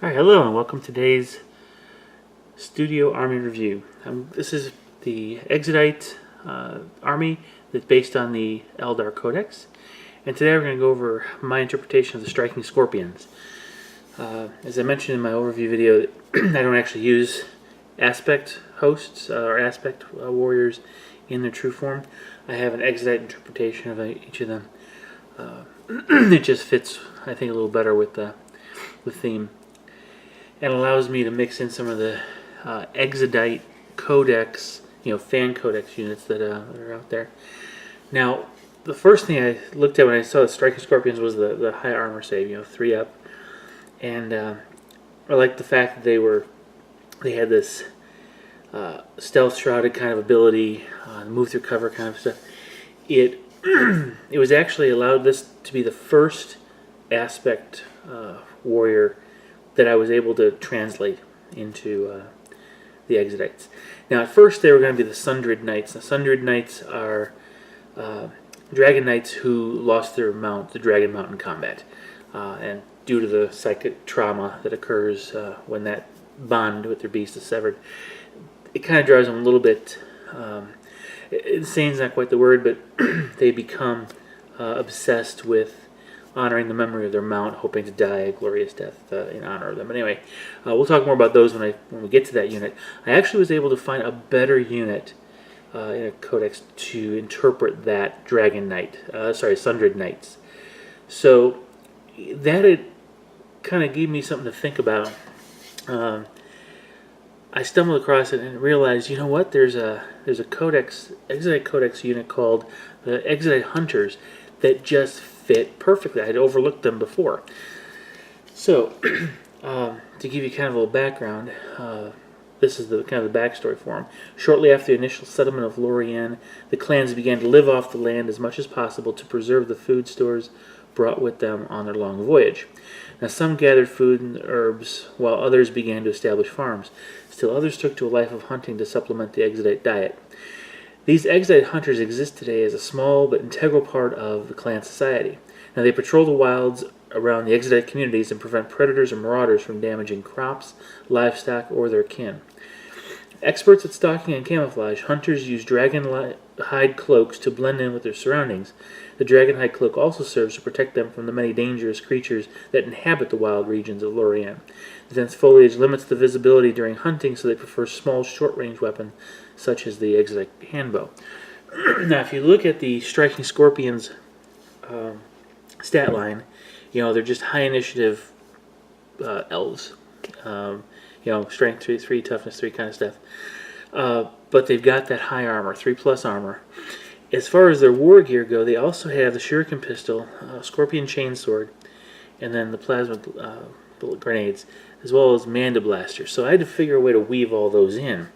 Alright, hello and welcome to today's Studio Army Review. This is the Exodite army that's based on the Eldar Codex. And today we're going to go over my interpretation of the Striking Scorpions. As I mentioned in my overview video, I don't actually use aspect hosts or aspect warriors in their true form. I have an Exodite interpretation of each of them. It just fits, I think, a little better with the theme. And allows me to mix in some of the Exodite codex, fan codex units that are out there. Now, the first thing I looked at when I saw the Striking Scorpions was the high armor save, 3 up, and I liked the fact that they had this stealth shrouded kind of ability, move through cover kind of stuff. It was actually allowed this to be the first aspect warrior that I was able to translate into the Exodites. Now, at first, they were going to be the Sundred Knights. The Sundred Knights are Dragon Knights who lost their mount, the Dragon Mount, in combat. And due to the psychic trauma that occurs when that bond with their beast is severed, it kind of drives them a little bit, insane is not quite the word, but they become obsessed with honoring the memory of their mount, hoping to die a glorious death in honor of them. But anyway, we'll talk more about those when we get to that unit. I actually was able to find a better unit in a codex to interpret that Dragon Knight, Sundred Knights. So that kind of gave me something to think about. I stumbled across it and realized, you know what? There's a codex, Exodite codex unit called the Exodite Hunters that just fit perfectly. I had overlooked them before. So, to give you kind of a little background, this is the kind of the backstory for them. Shortly after the initial settlement of Lorien, the clans began to live off the land as much as possible to preserve the food stores brought with them on their long voyage. Now, some gathered food and herbs, while others began to establish farms. Still others took to a life of hunting to supplement the Exodite diet. These Exodite hunters exist today as a small but integral part of the clan society. Now, they patrol the wilds around the Exodite communities and prevent predators or marauders from damaging crops, livestock, or their kin. Experts at stalking and camouflage, hunters use dragon hide cloaks to blend in with their surroundings. The dragon hide cloak also serves to protect them from the many dangerous creatures that inhabit the wild regions of Lorien. The dense foliage limits the visibility during hunting, so they prefer small, short-range weapons such as the Exodite handbow. Now, if you look at the Striking Scorpions stat line, they're just high initiative elves. Strength 3, toughness 3 kind of stuff. But they've got that high armor, 3+ armor. As far as their war gear go, they also have the shuriken pistol, scorpion chainsword, and then the plasma bullet grenades, as well as manda blasters. So I had to figure a way to weave all those in.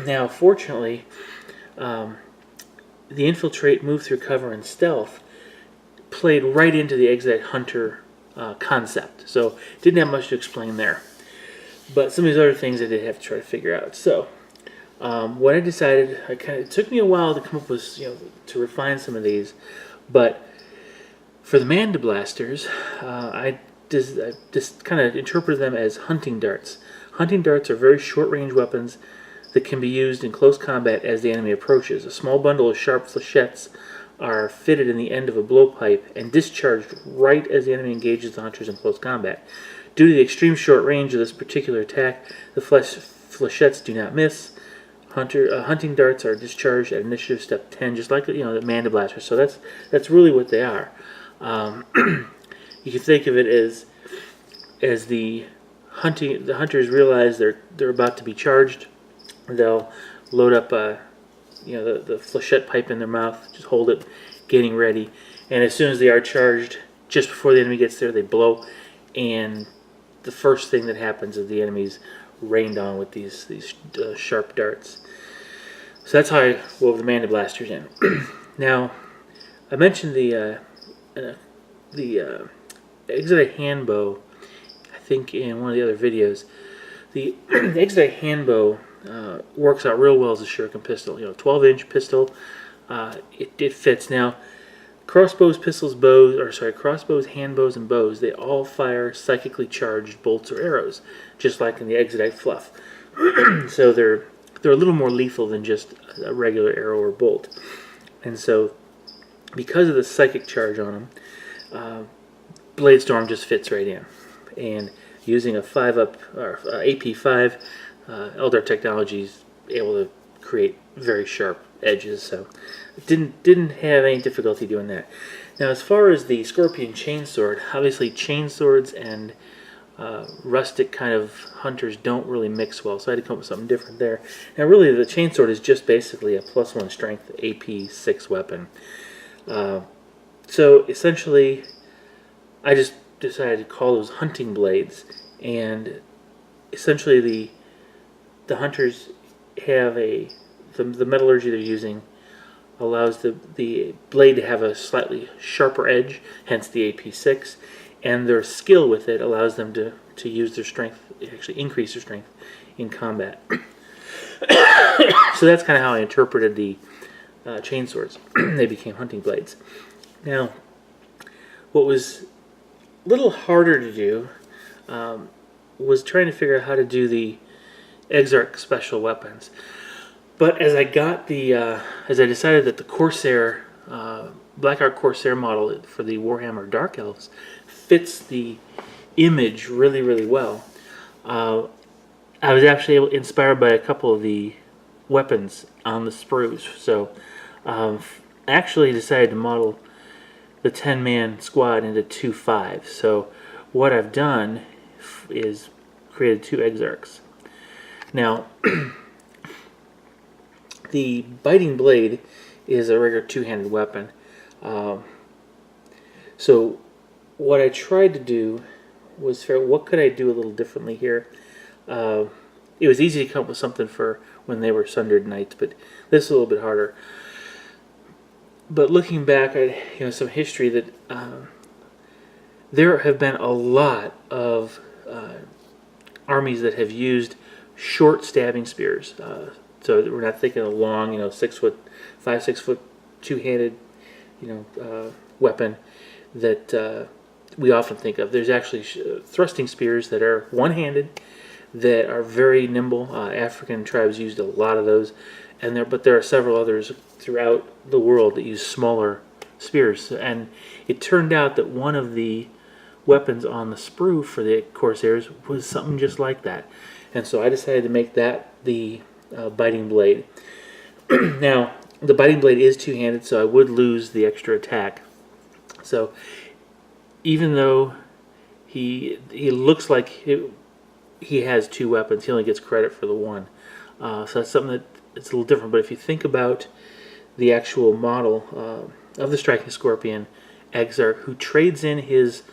Now, fortunately, the infiltrate, move through cover, and stealth played right into the Exodite Hunter concept. So didn't have much to explain there. But some of these other things I did have to try to figure out. So what I decided, it took me a while to come up with, to refine some of these. But for the manda blasters, I just kind of interpreted them as hunting darts. Hunting darts are very short-range weapons that can be used in close combat as the enemy approaches. A small bundle of sharp flechettes are fitted in the end of a blowpipe and discharged right as the enemy engages the hunters in close combat. Due to the extreme short range of this particular attack, the flechettes do not miss. Hunting darts are discharged at initiative step 10, just like the manda blasters. So that's really what they are. You can think of it as the hunters realize they're about to be charged. They'll load up the flechette pipe in their mouth, just hold it, getting ready. And as soon as they are charged, just before the enemy gets there, they blow. And the first thing that happens is the enemy's rained on with these sharp darts. So that's how I wove the manda blasters in. Now, I mentioned the Exodite handbow, I think in one of the other videos. The Exodite handbow works out real well as a shuriken pistol. 12-inch pistol. It fits. Now, Crossbows, pistols, bows, or sorry, crossbows, handbows, and bows, they all fire psychically charged bolts or arrows, just like in the Exodite fluff. So they're a little more lethal than just a regular arrow or bolt. And so, because of the psychic charge on them, Blade Storm just fits right in. And using a 5-up or AP5, Eldar Technologies able to create very sharp edges. So didn't have any difficulty doing that. Now, as far as the Scorpion Chainsword, obviously chainswords and rustic kind of hunters don't really mix well, so I had to come up with something different there. Now, really, the chainsword is just basically a +1 strength AP6 weapon. So essentially, I just decided to call those hunting blades, and essentially the hunters have the metallurgy they're using allows the blade to have a slightly sharper edge, hence the AP6, and their skill with it allows them to use their strength, actually increase their strength in combat. So that's kind of how I interpreted the chainswords. They became hunting blades. Now, what was a little harder to do was trying to figure out how to do the Exarch special weapons. But as I got as I decided that the Corsair, Black Ark Corsair model for the Warhammer Dark Elves fits the image really, really well, I was actually inspired by a couple of the weapons on the sprues. So I actually decided to model the 10-man squad into 2 5s. So what I've done is created 2 Exarchs. Now, the biting blade is a regular 2-handed weapon. So what I tried to do was figure out what could I do a little differently here. It was easy to come up with something for when they were Sundered Knights, but this is a little bit harder. But looking back at some history, that there have been a lot of armies that have used short stabbing spears. So we're not thinking a long, 6 foot, 5, 6 foot, 2-handed, weapon that we often think of. There's actually thrusting spears that are one-handed, that are very nimble. African tribes used a lot of those, but there are several others throughout the world that use smaller spears. And it turned out that one of the weapons on the sprue for the Corsairs was something just like that. And so I decided to make that the biting blade. Now, the biting blade is 2-handed, so I would lose the extra attack. So even though he looks like he has 2 weapons, he only gets credit for the 1. So that's something that it's a little different. But if you think about the actual model of the Striking Scorpion Exarch, who trades in his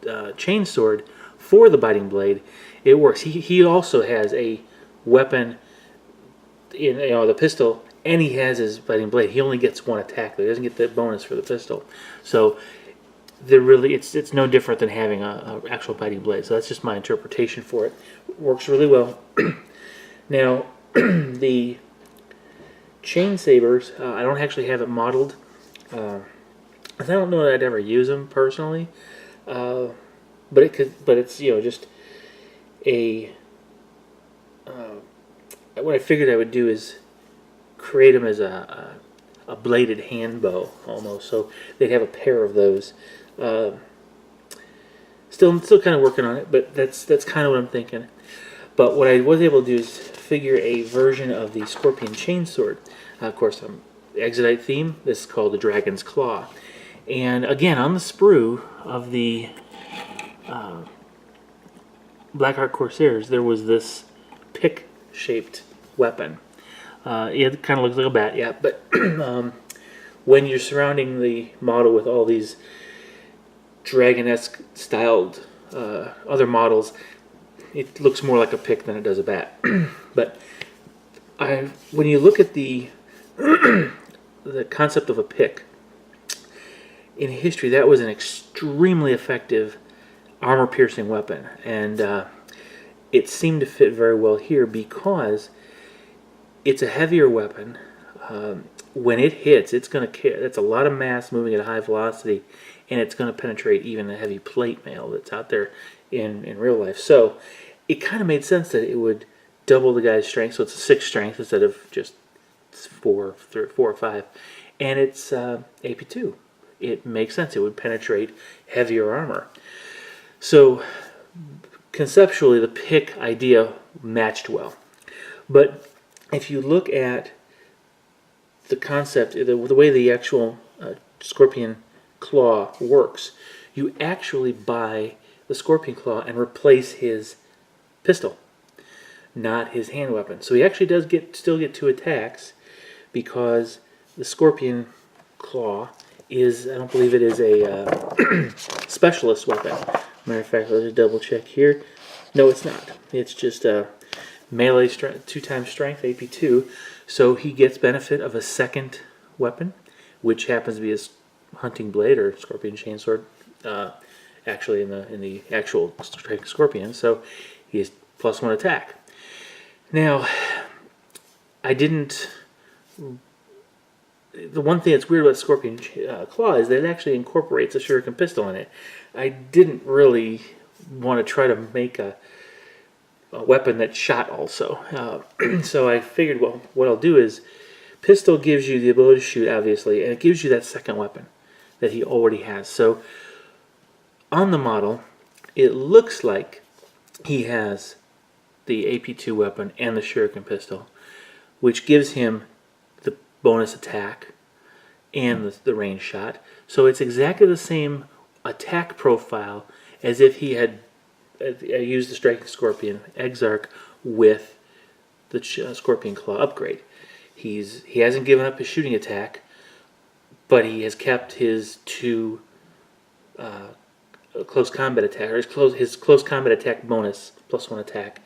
chainsword for the biting blade, it works. He also has a weapon in the pistol, and he has his biting blade. He only gets 1 attack, though. He doesn't get the bonus for the pistol. So it's no different than having a actual biting blade. So that's just my interpretation for it. It works really well. Now, the chain sabers, I don't actually have it modeled. I don't know that I'd ever use them personally. But it's just a. What I figured I would do is create them as a bladed hand bow almost, so they'd have a pair of those. Still kind of working on it, but that's kind of what I'm thinking. But what I was able to do is figure a version of the Scorpion Chainsword. Of course, the Exodite theme. This is called the Dragon's Claw, and again on the sprue of the Black Ark Corsairs, there was this pick-shaped weapon. It kind of looks like a bat, yeah, but when you're surrounding the model with all these dragon-esque styled other models, it looks more like a pick than it does a bat. But when you look at the concept of a pick, in history that was an extremely effective armor-piercing weapon, and it seemed to fit very well here because it's a heavier weapon. when it hits, it's going to carry. That's a lot of mass moving at a high velocity, and it's going to penetrate even the heavy plate mail that's out there in real life. So it kind of made sense that it would double the guy's strength, so it's a 6 strength instead of just 4 or 5, and it's AP2. It makes sense. It would penetrate heavier armor. So conceptually, the pick idea matched well. But if you look at the concept, the way the actual scorpion claw works, you actually buy the scorpion claw and replace his pistol, not his hand weapon. So he actually does still get 2 attacks, because the scorpion claw is, I don't believe it is a specialist weapon. Matter of fact, let's double check here. No, it's not. It's just a melee strength, 2 times strength, AP2. So he gets benefit of a second weapon, which happens to be his hunting blade or scorpion chainsword. Actually, in the actual scorpion. So he has +1 attack. Now, I didn't. The one thing that's weird about Scorpion Claw is that it actually incorporates a shuriken pistol in it. I didn't really want to try to make a weapon that shot also. So I figured, well, what I'll do is, pistol gives you the ability to shoot, obviously, and it gives you that second weapon that he already has. So on the model, it looks like he has the AP2 weapon and the shuriken pistol, which gives him the bonus attack and the range shot. So it's exactly the same attack profile as if he had used the Striking Scorpion Exarch with the Scorpion Claw upgrade. He hasn't given up his shooting attack, but he has kept his 2 close combat attack, or his close combat attack bonus +1 attack,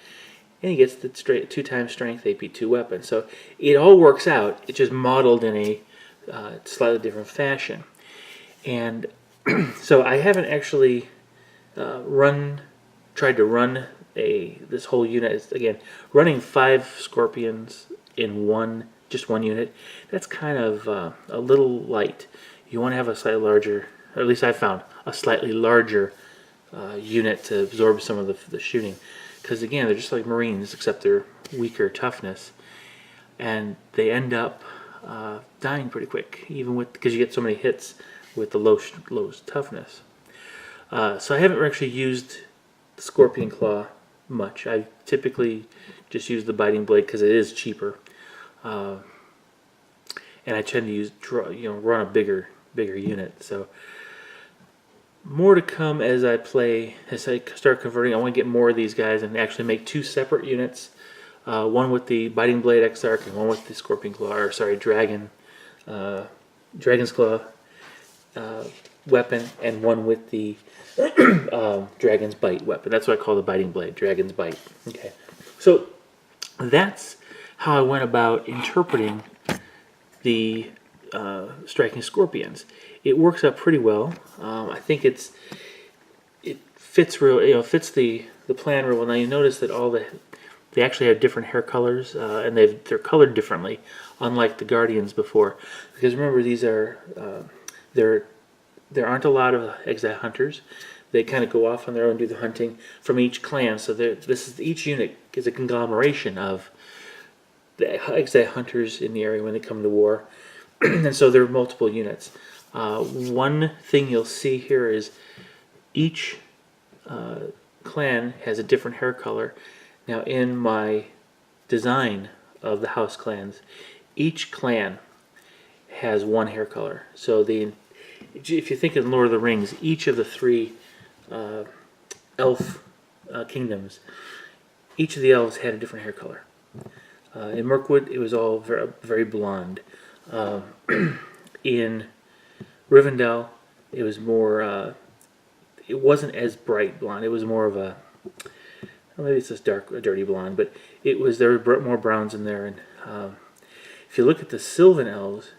and he gets the 2 times strength AP2 weapon. So it all works out. It's just modeled in a slightly different fashion. And so I haven't actually tried to run this whole unit. It's, again, running 5 scorpions in just one unit. That's kind of a little light. You want to have a slightly larger, or at least I found a slightly larger unit to absorb some of the shooting. Because again, they're just like Marines, except they're weaker toughness, and they end up dying pretty quick, even because you get so many hits with the low toughness. So I haven't actually used the Scorpion Claw much. I typically just use the Biting Blade because it is cheaper, and I tend to run a bigger unit. So more to come as I start converting. I want to get more of these guys and actually make 2 separate units. One with the Biting Blade Exarch and one with the Scorpion Claw, or sorry, Dragon's Claw weapon, and one with the Dragon's Bite weapon. That's what I call the Biting Blade, Dragon's Bite. Okay, so that's how I went about interpreting the Striking Scorpions. It works out pretty well. I think it fits fits the plan real well. Now you notice that they actually have different hair colors, and they're colored differently, unlike the Guardians before. Because remember, these are there aren't a lot of Exodite hunters. They kind of go off on their own, do the hunting from each clan. So each unit is a conglomeration of the Exodite hunters in the area when they come to war, and so there are multiple units. One thing you'll see here is each clan has a different hair color. Now, in my design of the house clans, each clan has one hair color. So if you think of Lord of the Rings, each of the 3 elf kingdoms, each of the elves had a different hair color. In Mirkwood, it was all very, very blonde. In Rivendell, it was more. It wasn't as bright blonde. It was more of a. Maybe it's just a dirty blonde, but there were more browns in there. And if you look at the Sylvan elves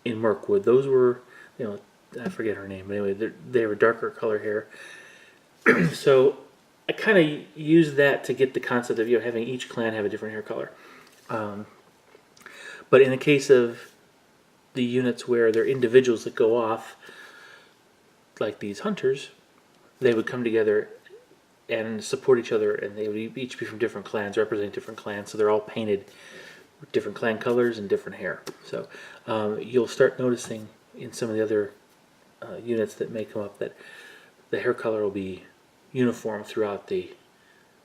in Mirkwood, those were, I forget her name, but anyway, they were darker color hair. So I kind of used that to get the concept of having each clan have a different hair color. But in the case of the units where they're individuals that go off, like these hunters, they would come together and support each other, and they would each be from different clans, representing different clans, so they're all painted with different clan colors and different hair. So you'll start noticing in some of the other units that may come up that the hair color will be uniform throughout the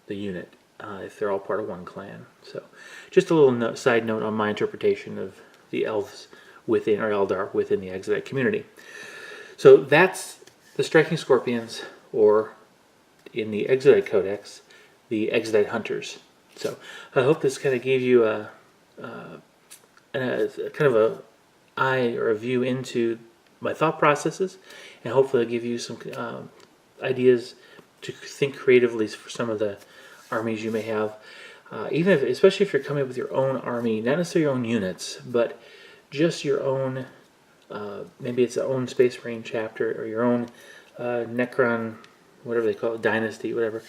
unit if they're all part of one clan. So just a little side note on my interpretation of the elves within, or Eldar within, the Exodite community. So that's the Striking Scorpions, or in the Exodite Codex, the Exodite Hunters. So I hope this kind of gave you a kind of a eye or a view into my thought processes, and hopefully I'll give you some ideas to think creatively for some of the armies you may have. Even if, especially if you're coming up with your own army, not necessarily your own units, but just your own, maybe it's your own Space Marine chapter, or your own Necron, whatever they call it, dynasty, whatever.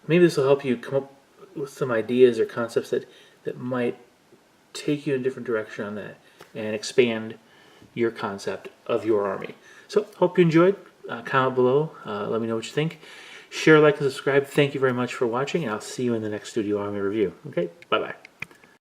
Maybe this will help you come up with some ideas or concepts that might take you in a different direction on that and expand your concept of your army. So, hope you enjoyed. Comment below. Let me know what you think. Share, like, and subscribe. Thank you very much for watching, and I'll see you in the next Studio Army review. Okay, bye-bye.